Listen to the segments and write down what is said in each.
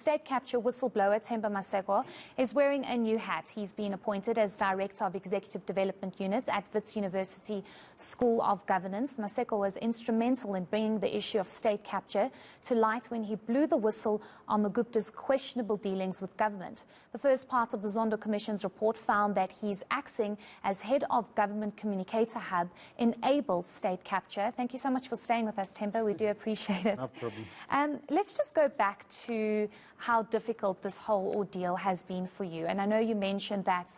State capture whistleblower Themba Maseko is wearing a new hat. He's been appointed as Director of Executive Development Unit at Wits University School of Governance. Maseko was instrumental in bringing the issue of state capture to light when he blew the whistle on the Guptas' questionable dealings with government. The first part of the Zondo Commission's report found that his axing as head of government communicator hub enabled state capture. Thank you so much for staying with us, Themba. We do appreciate it. No problem. Let's just go back to how difficult this whole ordeal has been for you. And I know you mentioned that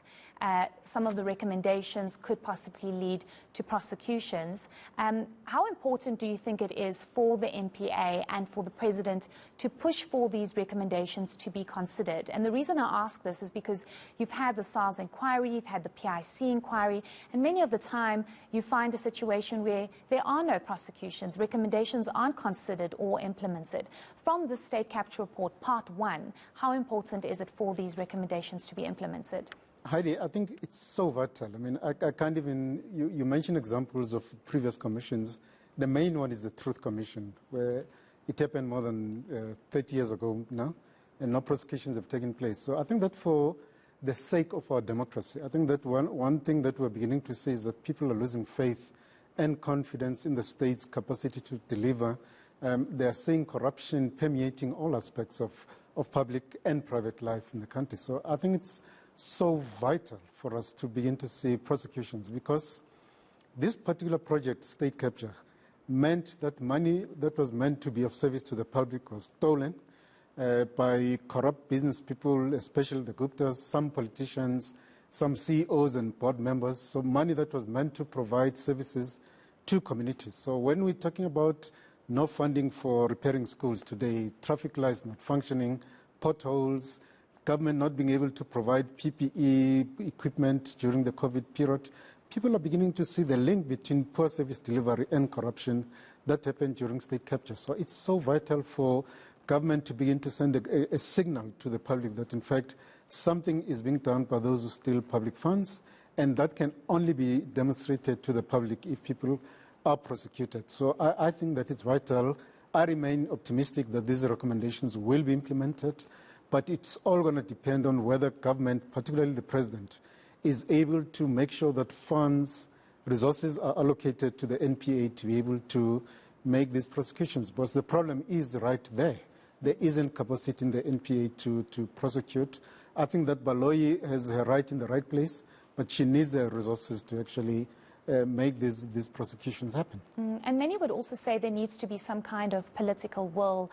some of the recommendations could possibly lead to prosecutions. How important do you think it is for the NPA and for the President to push for these recommendations to be considered? And the reason I ask this is because you've had the SARS inquiry, you've had the PIC inquiry, and many of the time you find a situation where there are no prosecutions, recommendations aren't considered or implemented. From the State Capture Report, Part 1, how important is it for these recommendations to be implemented? Heidi, I think it's so vital. I mean, I can't even, you mentioned examples of previous commissions. The main one is the Truth Commission, where it happened more than 30 years ago now, and no prosecutions have taken place. So I think that for the sake of our democracy, I think that one thing that we're beginning to see is that people are losing faith and confidence in the state's capacity to deliver. They're seeing corruption permeating all aspects of public and private life in the country. So I think it's so vital for us to begin to see prosecutions, because this particular project, state capture, meant that money that was meant to be of service to the public was stolen by corrupt business people, especially the Guptas, some politicians, some CEOs and board members. So money that was meant to provide services to communities. So when we're talking about no funding for repairing schools today, traffic lights not functioning, potholes, government not being able to provide PPE equipment during the COVID period, people are beginning to see the link between poor service delivery and corruption that happened during state capture. So it's so vital for government to begin to send a signal to the public that, in fact, something is being done by those who steal public funds, and that can only be demonstrated to the public if people are prosecuted. So I think that it's vital. I remain optimistic that these recommendations will be implemented. But it's all going to depend on whether government, particularly the President, is able to make sure that funds, resources are allocated to the NPA to be able to make these prosecutions. Because the problem is right there. There isn't capacity in the NPA to prosecute. I think that Baloyi has her right in the right place, but she needs the resources to actually make these prosecutions happen. And many would also say there needs to be some kind of political will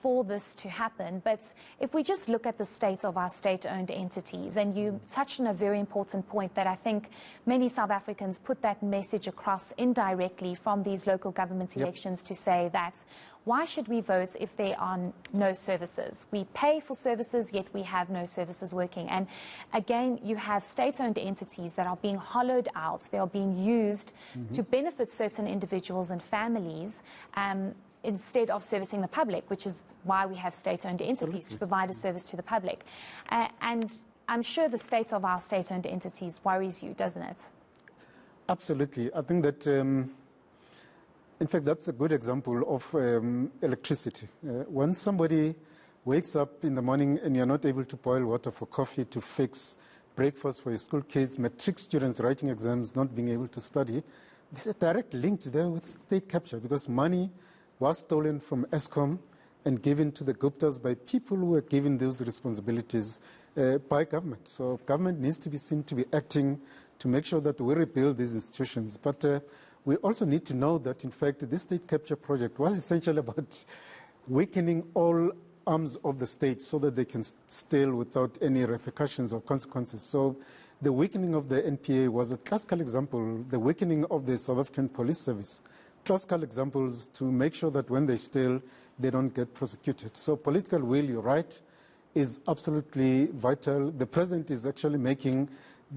for this to happen. But if we just look at the state of our state-owned entities, and you touched on a very important point that I think many South Africans put that message across indirectly from these local government elections to say that why should we vote if there are no services? We pay for services, yet we have no services working. And again, you have state-owned entities that are being hollowed out. They are being used to benefit certain individuals and families instead of servicing the public, which is why we have state-owned entities to provide a service to the public. And I'm sure the state of our state-owned entities worries you, doesn't it? Absolutely. I think that in fact, that's a good example of electricity. When somebody wakes up in the morning and you're not able to boil water for coffee, to fix breakfast for your school kids, matric students writing exams, not being able to study, there's a direct link there with state capture, because money was stolen from Eskom and given to the Guptas by people who were given those responsibilities by government. So government needs to be seen to be acting to make sure that we rebuild these institutions. But we also need to know that, in fact, this state capture project was essentially about weakening all arms of the state so that they can steal without any repercussions or consequences. So the weakening of the NPA was a classical example, the weakening of the South African Police Service, classical examples to make sure that when they steal, they don't get prosecuted. So political will, you're right, is absolutely vital. The President is actually making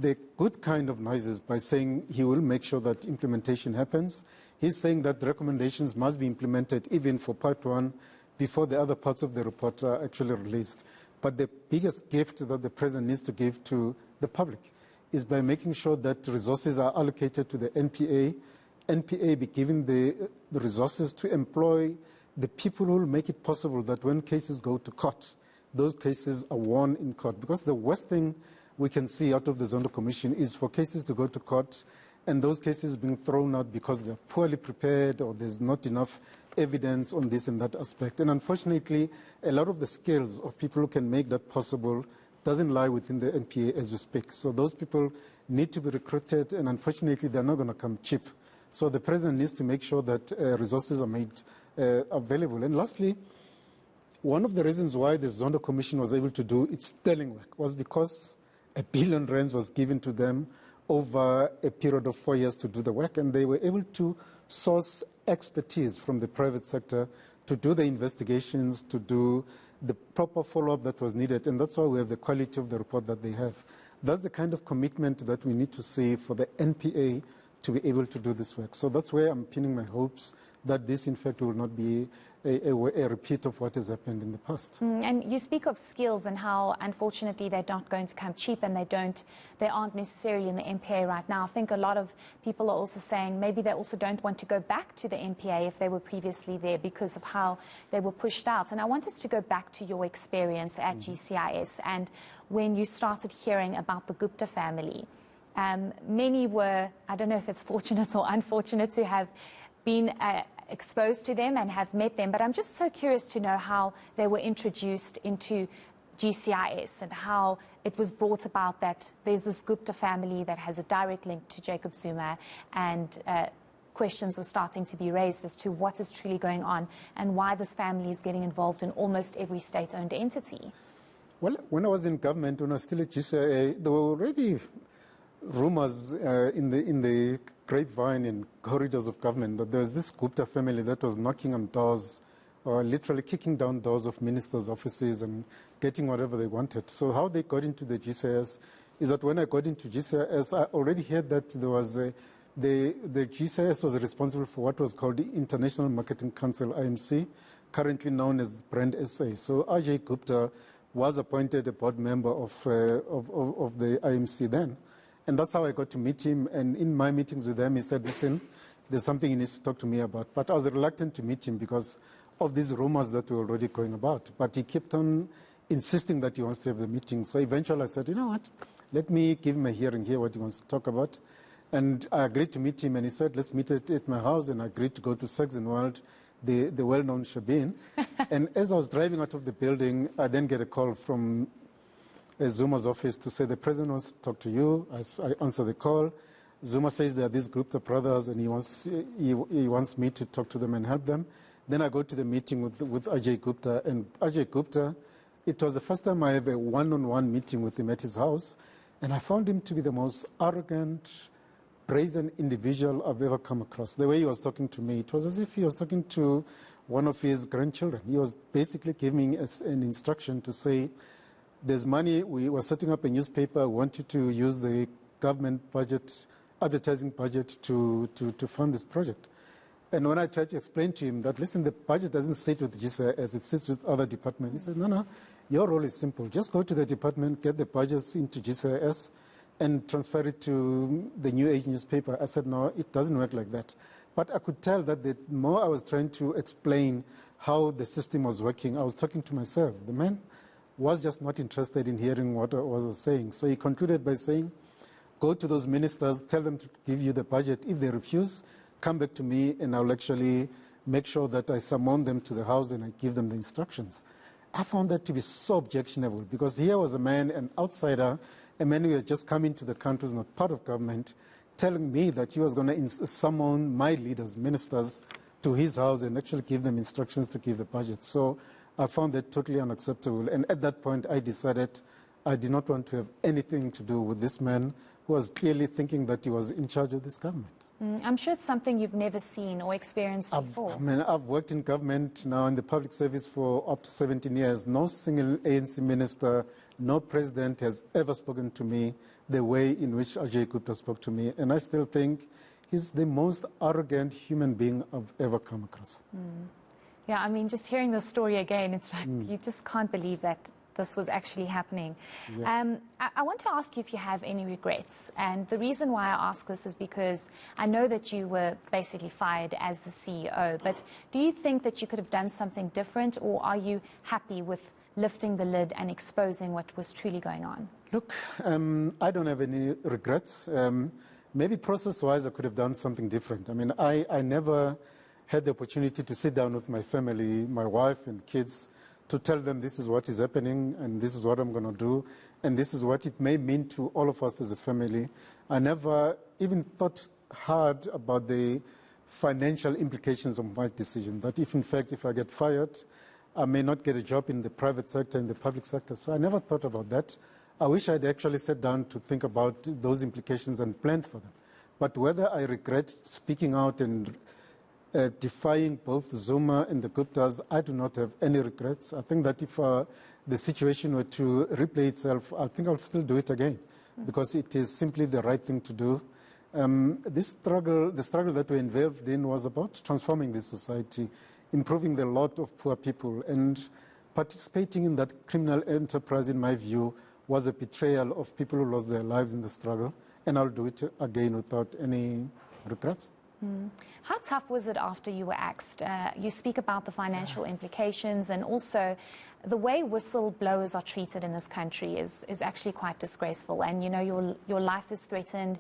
the good kind of noises by saying he will make sure that implementation happens. He's saying that the recommendations must be implemented even for Part 1 before the other parts of the report are actually released. But the biggest gift that the President needs to give to the public is by making sure that resources are allocated to the NPA be given the resources to employ the people who will make it possible that when cases go to court, those cases are won in court. Because the worst thing we can see out of the Zondo Commission is for cases to go to court and those cases being thrown out because they're poorly prepared or there's not enough evidence on this and that aspect. And unfortunately, a lot of the skills of people who can make that possible doesn't lie within the NPA as we speak. So those people need to be recruited, and unfortunately, they're not going to come cheap. So the president needs to make sure that resources are made available. And lastly, one of the reasons why the Zondo Commission was able to do its sterling work was because R1 billion was given to them over a period of 4 years to do the work, and they were able to source expertise from the private sector to do the investigations, to do the proper follow-up that was needed, and that's why we have the quality of the report that they have. That's the kind of commitment that we need to see for the NPA to be able to do this work. So that's where I'm pinning my hopes that this, in fact, will not be a repeat of what has happened in the past. And you speak of skills and how, unfortunately, they're not going to come cheap, and they aren't necessarily in the NPA right now. I think a lot of people are also saying maybe they also don't want to go back to the NPA if they were previously there because of how they were pushed out. And I want us to go back to your experience at GCIS and when you started hearing about the Gupta family. Many were, I don't know if it's fortunate or unfortunate to have been exposed to them and have met them, but I'm just so curious to know how they were introduced into GCIS and how it was brought about that there's this Gupta family that has a direct link to Jacob Zuma, and questions were starting to be raised as to what is truly going on and why this family is getting involved in almost every state-owned entity. Well, when I was in government, when I was still at GCIA, there were already rumors in the grapevine and corridors of government that there was this Gupta family that was knocking on doors, or literally kicking down doors of ministers' offices and getting whatever they wanted. So how they got into the GCIS is that when I got into GCIS, I already heard that there was the GCIS was responsible for what was called the International Marketing Council, IMC, currently known as Brand SA. So Ajay Gupta was appointed a board member of the IMC then. And that's how I got to meet him. And in my meetings with him, he said, listen, there's something he needs to talk to me about. But I was reluctant to meet him because of these rumors that were already going about. But he kept on insisting that he wants to have the meeting. So eventually I said, you know what, let me give him a hearing, hear what he wants to talk about. And I agreed to meet him, and he said, let's meet at my house. And I agreed to go to Saxon World, the well-known Shabin. And as I was driving out of the building, I then get a call from Zuma's office to say the president wants to talk to you. I answer the call. Zuma says there are these group of brothers, and he wants me to talk to them and help them. Then I go to the meeting with Ajay Gupta. And Ajay Gupta, it was the first time I have a one-on-one meeting with him at his house. And I found him to be the most arrogant, brazen individual I've ever come across. The way he was talking to me, it was as if he was talking to one of his grandchildren. He was basically giving us an instruction to say, there's money, we were setting up a newspaper, we want you to use the government budget, advertising budget to fund this project. And when I tried to explain to him that, listen, the budget doesn't sit with GCIS, it sits with other departments. He said, no, your role is simple. Just go to the department, get the budgets into GCIS, and transfer it to the New Age newspaper. I said, no, it doesn't work like that. But I could tell that the more I was trying to explain how the system was working, I was talking to myself. The man was just not interested in hearing what I was saying. So he concluded by saying, go to those ministers, tell them to give you the budget. If they refuse, come back to me, and I'll actually make sure that I summon them to the house and I give them the instructions. I found that to be so objectionable, because here was a man, an outsider, a man who had just come into the country, was not part of government, telling me that he was going to summon my leaders, ministers, to his house and actually give them instructions to give the budget. So I found that totally unacceptable. And at that point, I decided I did not want to have anything to do with this man who was clearly thinking that he was in charge of this government. I'm sure it's something you've never seen or experienced before. I've worked in government now in the public service for up to 17 years. No single ANC minister, no president has ever spoken to me the way in which Ajay Gupta spoke to me. And I still think he's the most arrogant human being I've ever come across. Yeah, I mean, just hearing the story again, it's like you just can't believe that this was actually happening. Yeah. I want to ask you if you have any regrets. And the reason why I ask this is because I know that you were basically fired as the CEO, but do you think that you could have done something different, or are you happy with lifting the lid and exposing what was truly going on? Look, I don't have any regrets. Maybe process-wise, I could have done something different. I mean, I never had the opportunity to sit down with my family, my wife and kids, to tell them this is what is happening and this is what I'm going to do and this is what it may mean to all of us as a family. I never even thought hard about the financial implications of my decision, that if in fact, if I get fired, I may not get a job in the private sector, in the public sector. So I never thought about that. I wish I'd actually sat down to think about those implications and planned for them. But whether I regret speaking out and defying both Zuma and the Guptas, I do not have any regrets. I think that if the situation were to replay itself, I think I'll still do it again, because it is simply the right thing to do. The struggle that we're involved in was about transforming this society, improving the lot of poor people, and participating in that criminal enterprise, in my view, was a betrayal of people who lost their lives in the struggle, and I'll do it again without any regrets. How tough was it after you were axed? You speak about the financial implications, and also the way whistleblowers are treated in this country is actually quite disgraceful. And, you know, your life is threatened.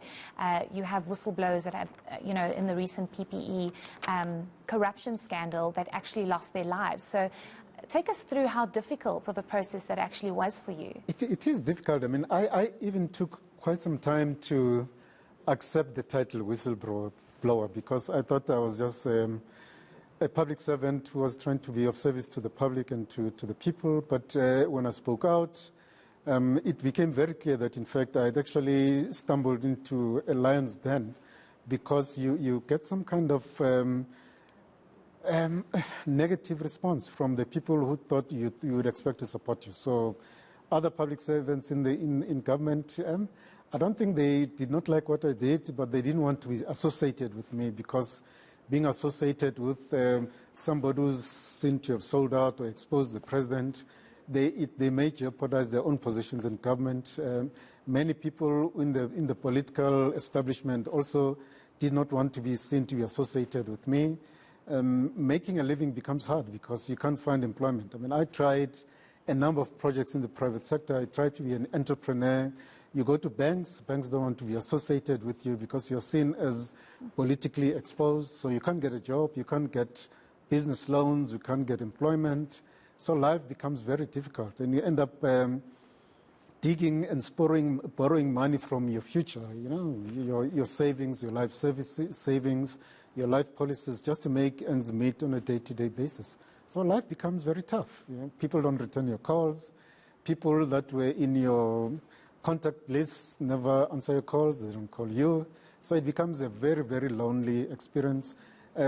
You have whistleblowers that have, you know, in the recent PPE corruption scandal that actually lost their lives. So take us through how difficult of a process that actually was for you. It is difficult. I mean, I even took quite some time to accept the title whistleblower, because I thought I was just a public servant who was trying to be of service to the public and to the people. But when I spoke out, it became very clear that, in fact, I had actually stumbled into a lion's den, because you get some kind of negative response from the people who thought you would expect to support you. So other public servants in government, I don't think they did not like what I did, but they didn't want to be associated with me, because being associated with somebody who's seen to have sold out or exposed the president, they may jeopardize their own positions in government. Many people in the political establishment also did not want to be seen to be associated with me. Making a living becomes hard because you can't find employment. I mean, I tried a number of projects in the private sector. I tried to be an entrepreneur. You go to banks don't want to be associated with you because you're seen as politically exposed, so you can't get a job, you can't get business loans, you can't get employment. So life becomes very difficult, and you end up digging and borrowing money from your future, you know, your savings, your life savings, your life policies, just to make ends meet on a day-to-day basis. So life becomes very tough. You know, people don't return your calls. People that were in your contact lists never answer your calls, they don't call you. So it becomes a very, very lonely experience.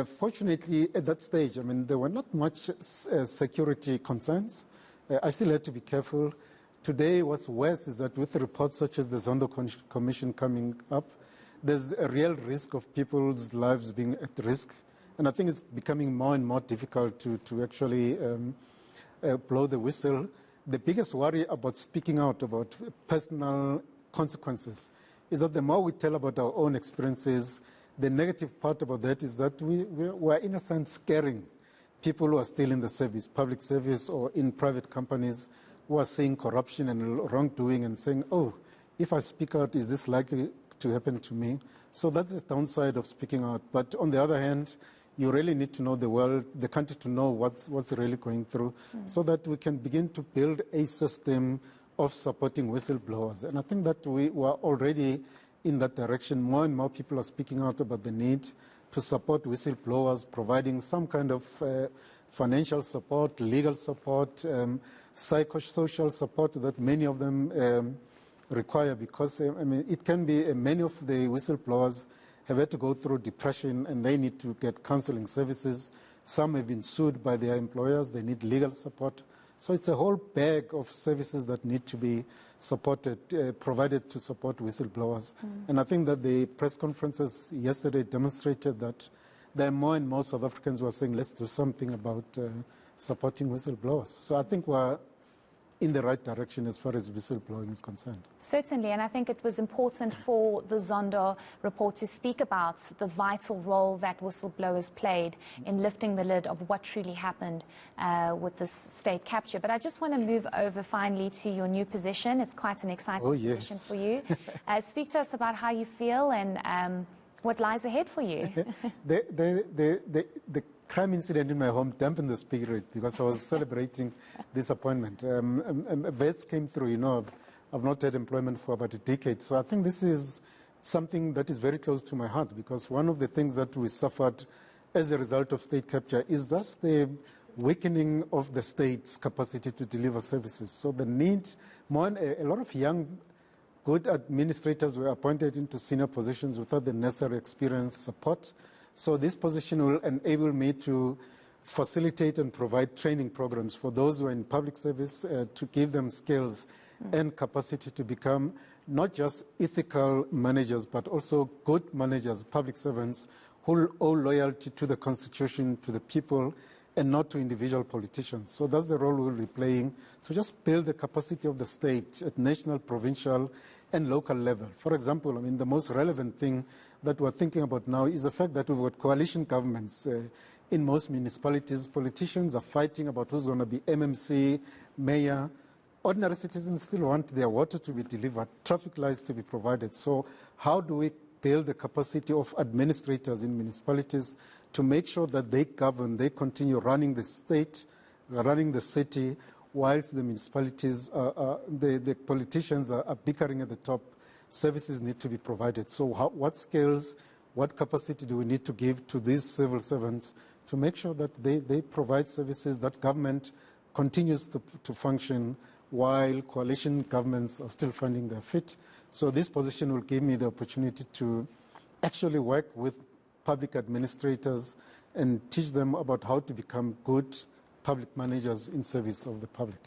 Fortunately, at that stage, I mean, there were not much security concerns. I still had to be careful. Today, what's worse is that with reports such as the Zondo Commission coming up, there's a real risk of people's lives being at risk. And I think it's becoming more and more difficult to actually blow the whistle. The biggest worry about speaking out about personal consequences is that the more we tell about our own experiences, the negative part about that is that we're in a sense scaring people who are still in the service, public service or in private companies, who are seeing corruption and wrongdoing and saying, oh, if I speak out, is this likely to happen to me? So that's the downside of speaking out. But on the other hand, you really need to know the world, the country, to know what's really going through, so that we can begin to build a system of supporting whistleblowers. And I think that we were already in that direction. More and more people are speaking out about the need to support whistleblowers, providing some kind of financial support, legal support, psychosocial support that many of them require, because I mean, it can be many of the whistleblowers have had to go through depression and they need to get counseling services. Some have been sued by their employers, they need legal support. So it's a whole bag of services that need to be supported, provided to support whistleblowers. And I think that the press conferences yesterday demonstrated that there are more and more South Africans who are saying, let's do something about supporting whistleblowers. So I think we're in the right direction as far as whistleblowing is concerned. Certainly, and I think it was important for the Zondo report to speak about the vital role that whistleblowers played in lifting the lid of what truly happened with this state capture. But I just want to move over finally to your new position. It's quite an exciting position for you. Speak to us about how you feel and what lies ahead for you. The crime incident in my home dampened the spirit because I was celebrating this appointment. Wits came through, you know, I've not had employment for about a decade. So I think this is something that is very close to my heart, because one of the things that we suffered as a result of state capture is thus the weakening of the state's capacity to deliver services. So the need, a lot of young, good administrators were appointed into senior positions without the necessary experience, support. So this position will enable me to facilitate and provide training programs for those who are in public service to give them skills and capacity to become not just ethical managers, but also good managers, public servants who owe loyalty to the Constitution, to the people, and not to individual politicians. So that's the role we'll be playing, to just build the capacity of the state at national, provincial, and local level. For example, I mean, the most relevant thing that we're thinking about now is the fact that we've got coalition governments in most municipalities. Politicians are fighting about who's going to be MMC, mayor. Ordinary citizens still want their water to be delivered, traffic lights to be provided. So how do we build the capacity of administrators in municipalities to make sure that they govern, they continue running the state, running the city, whilst the municipalities, the politicians are bickering at the top? Services need to be provided. So what skills, what capacity do we need to give to these civil servants to make sure that they provide services, that government continues to function while coalition governments are still finding their feet? So this position will give me the opportunity to actually work with public administrators and teach them about how to become good public managers in service of the public.